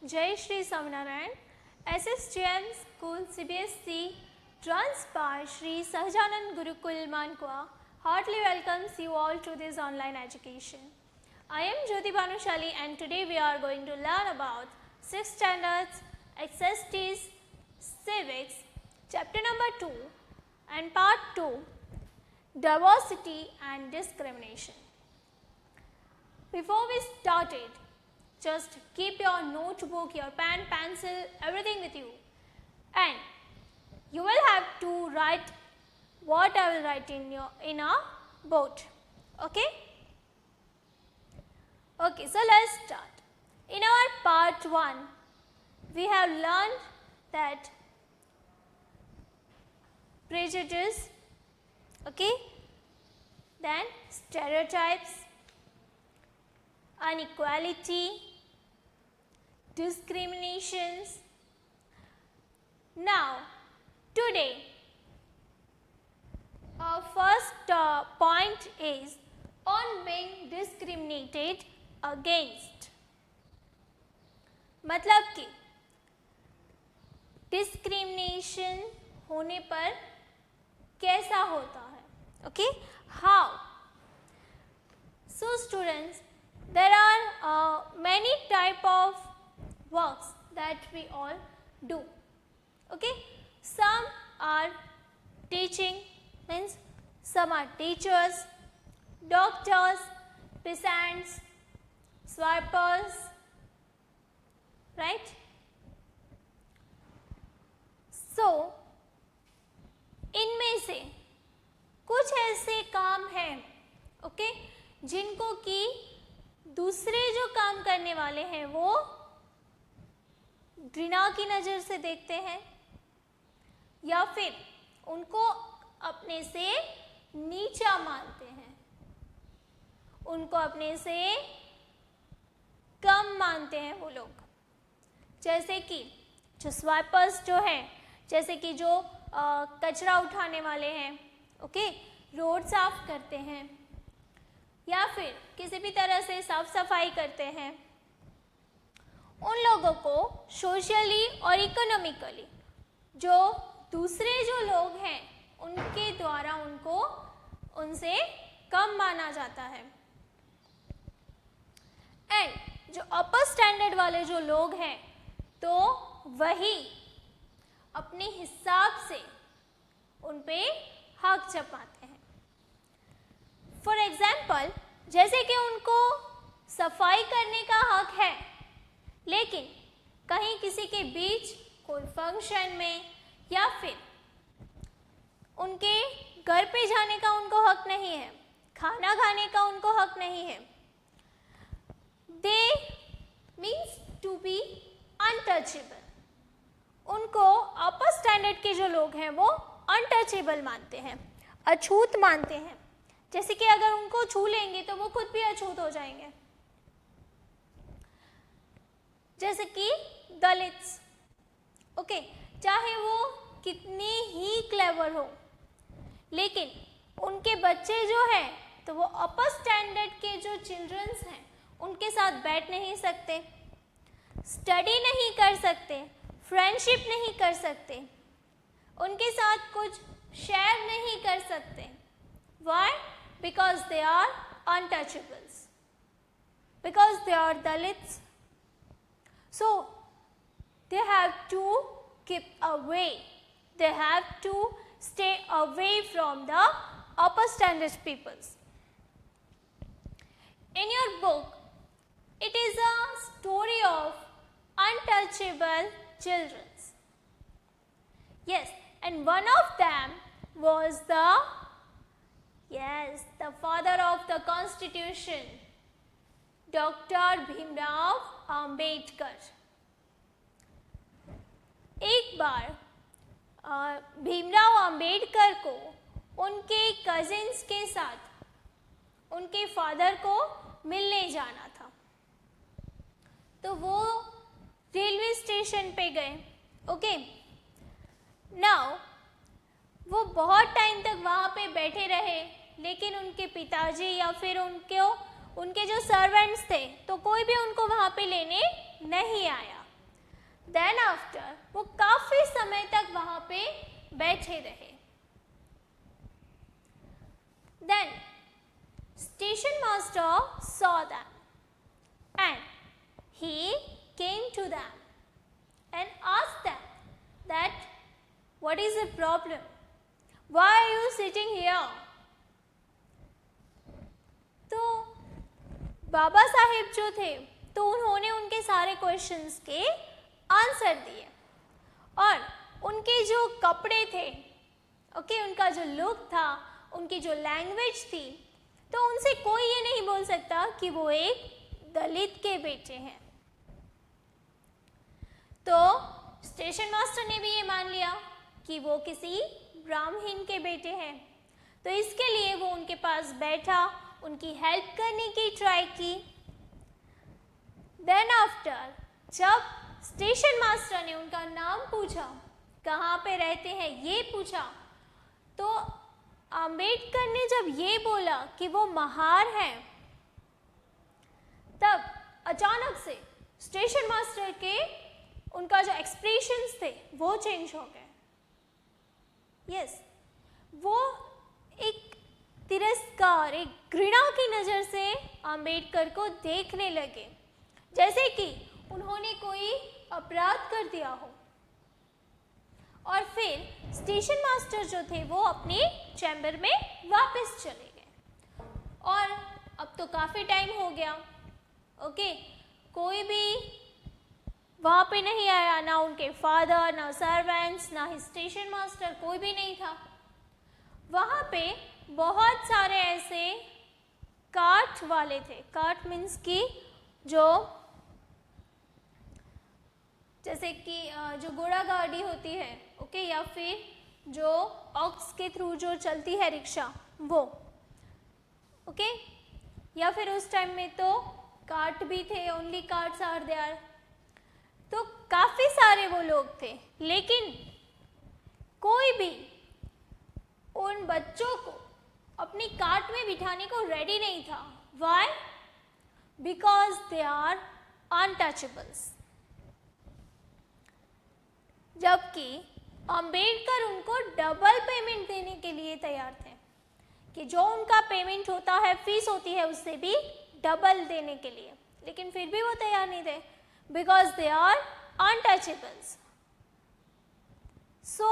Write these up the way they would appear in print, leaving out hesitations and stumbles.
Jai Shri Saminarayan, SSJM School CBSC Transpar Shri Sahajanand Gurukul Mankwa heartily welcomes you all to this online education. I am Jyoti Bhanushali and today we are going to learn about 6th standards XSTs Civics chapter number 2 and part 2 Diversity and Discrimination. Before we started, just keep your notebook, your pen, pencil, everything with you, and you will have to write what I will write in a board. Okay? Okay, so let's start. In our part 1, we have learned that prejudice, okay, then stereotypes, inequality, discriminations. Now, today, our first point is on being discriminated against. मतलब कि discrimination होने पर कैसा होता है? Okay, how? So students, there are many type of works that we all do. Okay, some are teaching, means some are teachers, doctors, peasants, sweepers, right? So इनमें से कुछ ऐसे काम हैं, ओके, जिनको कि दूसरे जो काम करने वाले हैं वो घृणा की नज़र से देखते हैं या फिर उनको अपने से नीचा मानते हैं, उनको अपने से कम मानते हैं वो लोग. जैसे कि जो स्वाइपर्स जो हैं, जैसे कि जो कचरा उठाने वाले हैं, ओके, रोड साफ करते हैं या फिर किसी भी तरह से साफ सफाई करते हैं, उन लोगों को सोशली और इकोनॉमिकली जो दूसरे जो लोग हैं उनके द्वारा उनको उनसे कम माना जाता है. एंड जो अपर स्टैंडर्ड वाले जो लोग हैं तो वही अपने हिसाब से उन पे हक जमाते हैं. फॉर एग्जाम्पल, जैसे कि उनको सफाई करने का हक है, लेकिन कहीं किसी के बीच कोई फंक्शन में या फिर उनके घर पे जाने का उनको हक नहीं है, खाना खाने का उनको हक नहीं है. They means to be untouchable. उनको अपर स्टैंडर्ड के जो लोग हैं वो अनटचेबल मानते हैं, अछूत मानते हैं. जैसे कि अगर उनको छू लेंगे तो वो खुद भी अछूत हो जाएंगे. जैसे कि दलित्स, ओके, चाहे वो कितने ही क्लेवर हो, लेकिन उनके बच्चे जो हैं तो वो अपर स्टैंडर्ड के जो चिल्ड्रंस हैं उनके साथ बैठ नहीं सकते, स्टडी नहीं कर सकते, फ्रेंडशिप नहीं कर सकते, उनके साथ कुछ शेयर नहीं कर सकते. Why? Because they are untouchables, because they are Dalits. So they have to keep away, they have to stay away from the upper standard peoples. In your book, it is a story of untouchable children. Yes, and one of them was the father of the Constitution, Dr. Bhimrao Ambedkar. एक बार भीमराव अंबेडकर को उनके cousins के साथ उनके father को मिलने जाना था, तो वो रेलवे स्टेशन पे गए. ओके, नाउ वो बहुत टाइम तक वहाँ पे बैठे रहे, लेकिन उनके पिताजी या फिर उनके जो सर्वेंट्स थे तो कोई भी उनको वहाँ पे लेने नहीं आया. देन आफ्टर वो काफी समय तक वहां पे बैठे रहे. Then station master saw them and he came to them and asked them that what is the problem? Why are you sitting here? तो बाबा साहेब जो थे तो उन्होंने उनके सारे क्वेश्चंस के आंसर दिए और उनके जो कपड़े थे, ओके, उनका जो लुक था, उनकी जो लैंग्वेज थी, तो उनसे कोई ये नहीं बोल सकता कि वो एक दलित के बेटे हैं. तो स्टेशन मास्टर ने भी ये मान लिया कि वो किसी ब्राह्मण के बेटे हैं. तो इसके लिए वो उनके पास बैठा, उनकी हेल्प करने की ट्राई की. देन आफ्टर जब स्टेशन मास्टर ने उनका नाम पूछा, कहाँ पे रहते हैं ये पूछा, तो अंबेडकर ने जब ये बोला कि वो महार हैं, तब अचानक से स्टेशन मास्टर के उनका जो एक्सप्रेशंस थे वो चेंज हो गए. यस, वो एक तिरस्कार, एक घृणा की नज़र से अंबेडकर को देखने लगे, जैसे कि उन्होंने कोई अपराध कर दिया हो. और फिर स्टेशन मास्टर जो थे वो अपने चैम्बर में वापस चले गए. और अब तो काफ़ी टाइम हो गया, ओके, कोई भी वहाँ पे नहीं आया, ना उनके फादर, ना सर्वेंट्स, ना ही स्टेशन मास्टर, कोई भी नहीं था. वहाँ पे बहुत सारे ऐसे कार्ट वाले थे. कार्ट मीन्स की जो जैसे कि जो घोड़ा गाड़ी होती है, ओके, या फिर जो ऑक्स के थ्रू जो चलती है रिक्शा, वो, ओके, या फिर उस टाइम में तो कार्ट भी थे, ओनली कार्ट्स आर देयर. तो काफ़ी सारे वो लोग थे, लेकिन कोई भी उन बच्चों को अपनी कार्ट में बिठाने को रेडी नहीं था. Why? Because they are untouchables. जबकि अंबेडकर उनको डबल पेमेंट देने के लिए तैयार थे कि जो उनका पेमेंट होता है, फीस होती है, उससे भी डबल देने के लिए, लेकिन फिर भी वो तैयार नहीं थे because they are untouchables. So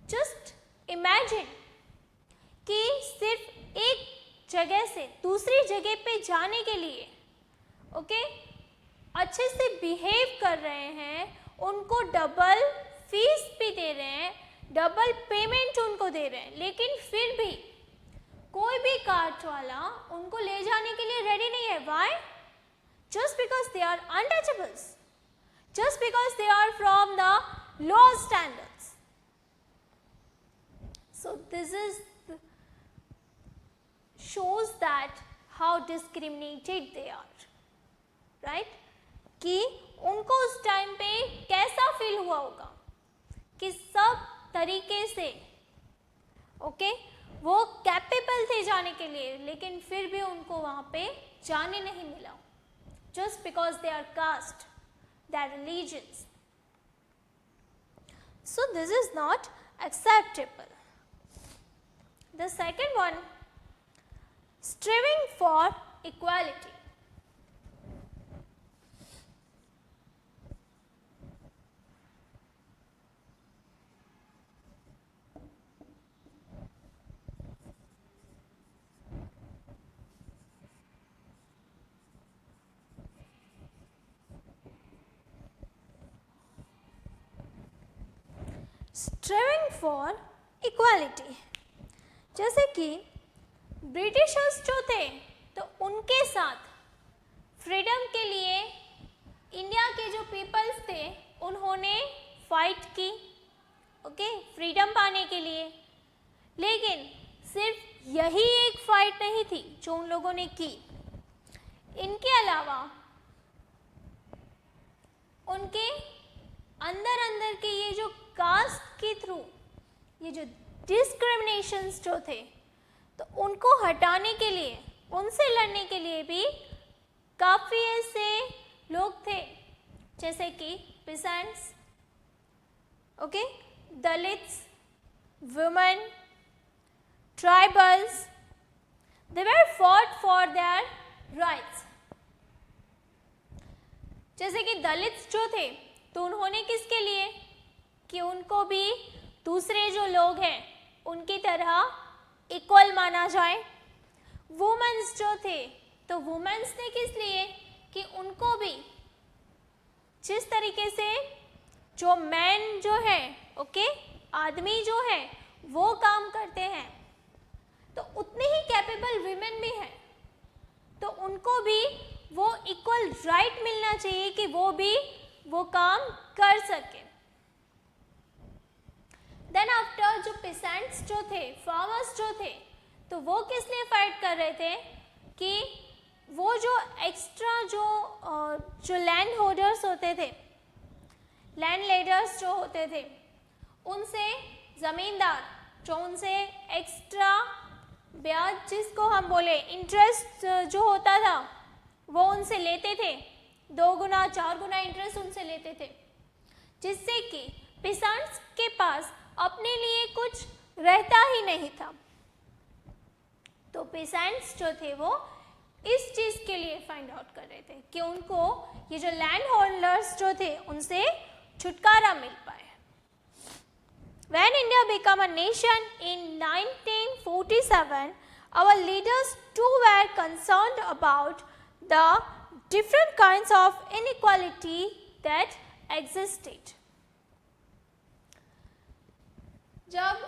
just imagine कि सिर्फ एक जगह से दूसरी जगह पे जाने के लिए, ओके, अच्छे से बिहेव कर रहे हैं, उनको डबल फीस भी दे रहे हैं, डबल पेमेंट उनको दे रहे हैं, लेकिन फिर भी कोई भी कार्ट वाला उनको ले जाने के लिए रेडी नहीं है. Why? Just because they are untouchables, just because they are from the low standards. So this is shows that how discriminated they are, right? कि उनको उस टाइम पे कैसा फील हुआ होगा कि सब तरीके से, ओके, वो कैपेबल थे जाने के लिए, लेकिन फिर भी उनको वहाँ पे जाने नहीं मिला, just because they are caste, their religions. So this is not acceptable. The second one, striving for equality. Striving for equality. जैसे कि ब्रिटिशर्स जो थे तो उनके साथ फ्रीडम के लिए इंडिया के जो पीपल्स थे उन्होंने फाइट की, ओके, फ्रीडम पाने के लिए. लेकिन सिर्फ यही एक फाइट नहीं थी जो उन लोगों ने की. इनके अलावा उनके अंदर अंदर के ये जो कास्ट के थ्रू ये जो डिस्क्रिमिनेशंस जो थे, तो उनको हटाने के लिए, उनसे लड़ने के लिए भी काफ़ी ऐसे लोग थे जैसे कि peasants, okay, Dalits, women, tribals, they were fought for their rights. जैसे कि दलित्स जो थे तो उन्होंने किसके लिए, कि उनको भी दूसरे जो लोग हैं उनकी तरह इक्वल माना जाए. वुमेन्स जो थे तो वुमेन्स ने किस लिए, कि उनको भी जिस तरीके से जो मैन जो है, ओके, आदमी जो है वो काम करते हैं तो उतने ही कैपेबल विमेन भी हैं, तो उनको भी वो इक्वल राइट मिलना चाहिए कि वो भी वो काम कर सके. देन आफ्टर जो पेसेंट्स जो थे, फार्मर्स जो थे, तो वो किस लिए फाइट कर रहे थे, कि वो जो एक्स्ट्रा जो लैंड होल्डर्स होते थे, लैंड लेडर्स जो होते थे, उनसे ज़मींदार जो उनसे एक्स्ट्रा ब्याज, जिसको हम बोले इंटरेस्ट जो होता था, वो उनसे लेते थे, 2 गुना 4 गुना इंटरेस्ट उनसे लेते थे, जिससे कि पेसेंट्स के पास अपने लिए कुछ रहता ही नहीं था. तो पेसेंट्स जो थे वो इस चीज़ के लिए फाइंड आउट कर रहे थे कि उनको ये जो लैंड होल्डर्स जो थे उनसे छुटकारा मिल पाए. When India became a nation in 1947, our leaders too were concerned about the different kinds of inequality that existed. जब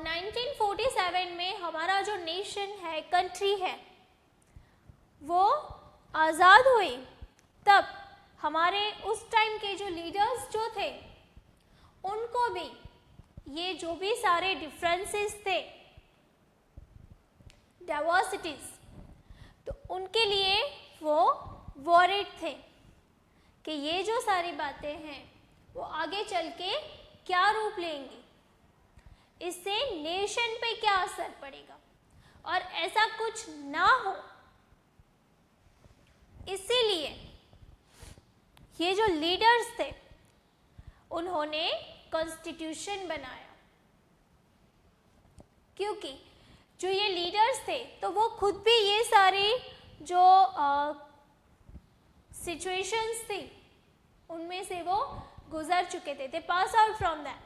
1947 में हमारा जो नेशन है, कंट्री है, वो आज़ाद हुई, तब हमारे उस टाइम के जो लीडर्स जो थे उनको भी ये जो भी सारे डिफरेंसेस थे, डाइवर्सिटीज, तो उनके लिए वो वॉरिड थे कि ये जो सारी बातें हैं वो आगे चल के क्या रूप लेंगी, इससे नेशन पे क्या असर पड़ेगा, और ऐसा कुछ ना हो, इसीलिए ये जो लीडर्स थे उन्होंने कॉन्स्टिट्यूशन बनाया. क्योंकि जो ये लीडर्स थे तो वो खुद भी ये सारी जो सिचुएशंस थी उनमें से वो गुजर चुके थे, दे पास आउट फ्रॉम दैट.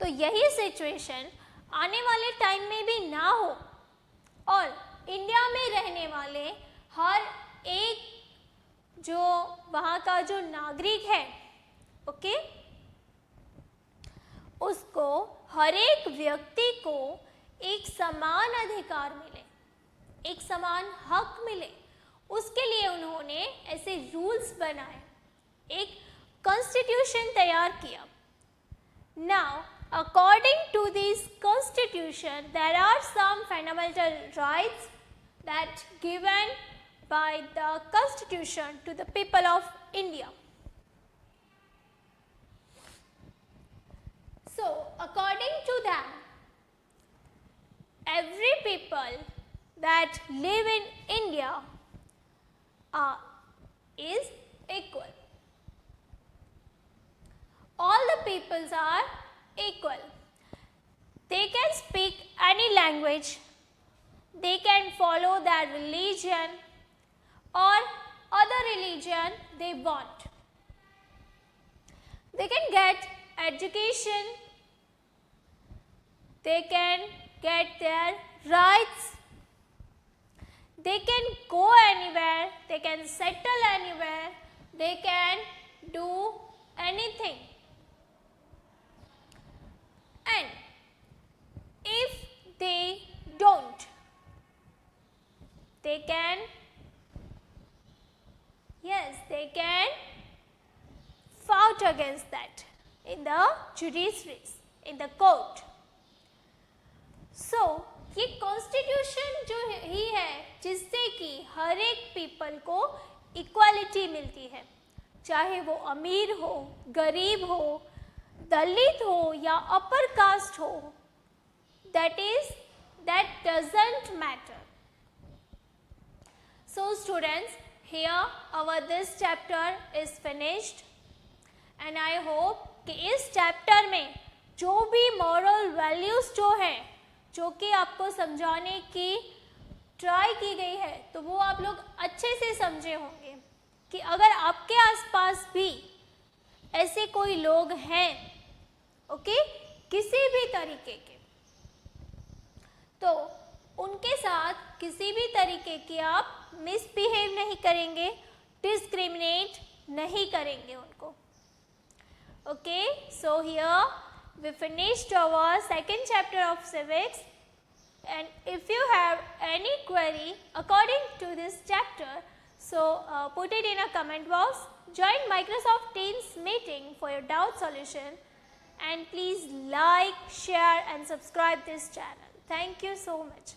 तो यही सिचुएशन आने वाले टाइम में भी ना हो और इंडिया में रहने वाले हर एक जो वहाँ का जो नागरिक है, ओके, उसको हर एक व्यक्ति को एक समान अधिकार मिले, एक समान हक मिले, उसके लिए उन्होंने ऐसे रूल्स बनाए, एक कॉन्स्टिट्यूशन तैयार किया. Now according to this constitution there are some fundamental rights that given by the constitution to the people of India. So according to them, every people that live in India is equal. All the peoples are equal. They can speak any language, they can follow their religion or other religion they want. They can get education, they can get their rights, they can go anywhere, they can settle anywhere, they can do anything. And if they don't, they can, yes, they can fight against that in the judiciaries, in the court. So ये constitution जो ही है जिससे कि हर एक people को equality मिलती है, चाहे वो अमीर हो, गरीब हो, दलित हो या अपर कास्ट हो, that doesn't matter. So students, here our this chapter is finished and I hope कि इस चैप्टर में जो भी moral values जो है, जो कि आपको समझाने की ट्राई की गई है, तो वो आप लोग अच्छे से समझे होंगे कि अगर आपके आसपास भी ऐसे कोई लोग हैं, ओके, किसी भी तरीके के, तो उनके साथ किसी भी तरीके की आप मिसबिहेव नहीं करेंगे, डिस्क्रिमिनेट नहीं करेंगे उनको. Okay, so here we finished our second chapter of civics, and if you have any query according to this chapter, so put it in a comment box. Join Microsoft Teams meeting for your doubt solution, and please like, share and subscribe this channel. Thank you so much.